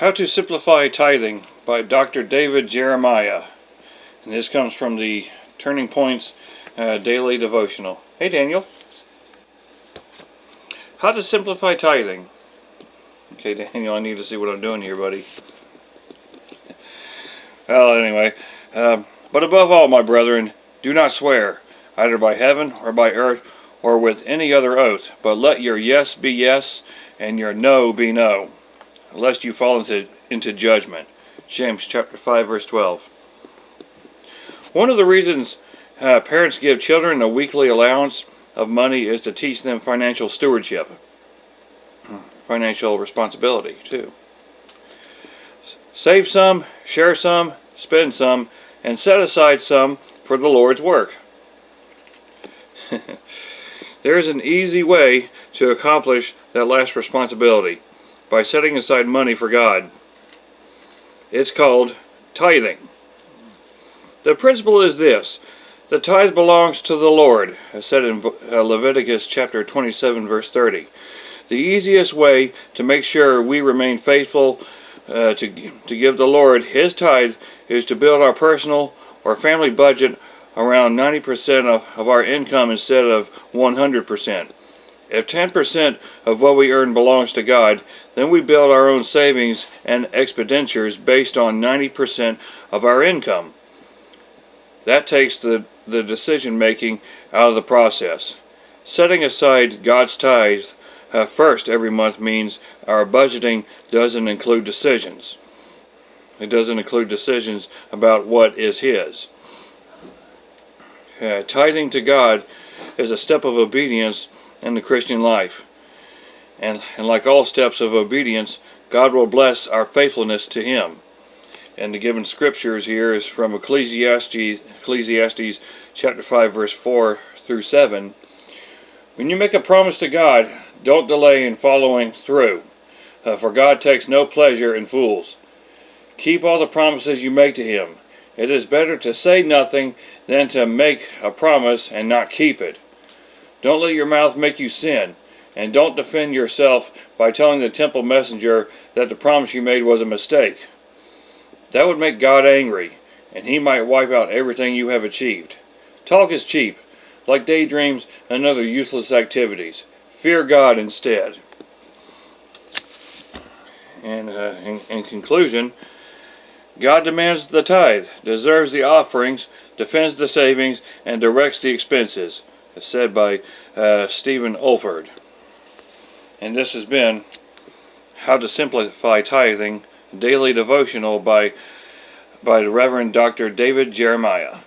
How to Simplify Tithing by Dr. David Jeremiah. And this comes from the Turning Points Daily Devotional. Hey Daniel. How to Simplify Tithing. Okay Daniel, I need to see what I'm doing here, buddy. Well, anyway. But above all, my brethren, do not swear, either by heaven or by earth or with any other oath, but let your yes be yes and your no be no, lest you fall into judgment. James chapter 5, verse 12. One of the reasons parents give children a weekly allowance of money is to teach them financial stewardship. Financial responsibility, too. Save some, share some, spend some, and set aside some for the Lord's work. There is an easy way to accomplish that last responsibility, by setting aside money for God. It's called tithing. The principle is this: the tithe belongs to the Lord, as said in Leviticus chapter 27, verse 30. The easiest way to make sure we remain faithful to give the Lord His tithe is to build our personal or family budget around 90% of our income instead of 100%. If 10% of what we earn belongs to God, then we build our own savings and expenditures based on 90% of our income. That takes the decision making out of the process. Setting aside God's tithe first every month means our budgeting doesn't include decisions. It doesn't include decisions about what is His. Tithing to God is a step of obedience in the Christian life. And like all steps of obedience, God will bless our faithfulness to Him. And the given scriptures here is from Ecclesiastes chapter 5, verse 4 through 7. When you make a promise to God, don't delay in following through, for God takes no pleasure in fools. Keep all the promises you make to Him. It is better to say nothing than to make a promise and not keep it. Don't let your mouth make you sin, and don't defend yourself by telling the temple messenger that the promise you made was a mistake. That would make God angry, and He might wipe out everything you have achieved. Talk is cheap, like daydreams and other useless activities. Fear God instead. And in conclusion, God demands the tithe, deserves the offerings, defends the savings, and directs the expenses, as said by Stephen Olford. And this has been How to Simplify Tithing, Daily Devotional by the Reverend Dr. David Jeremiah.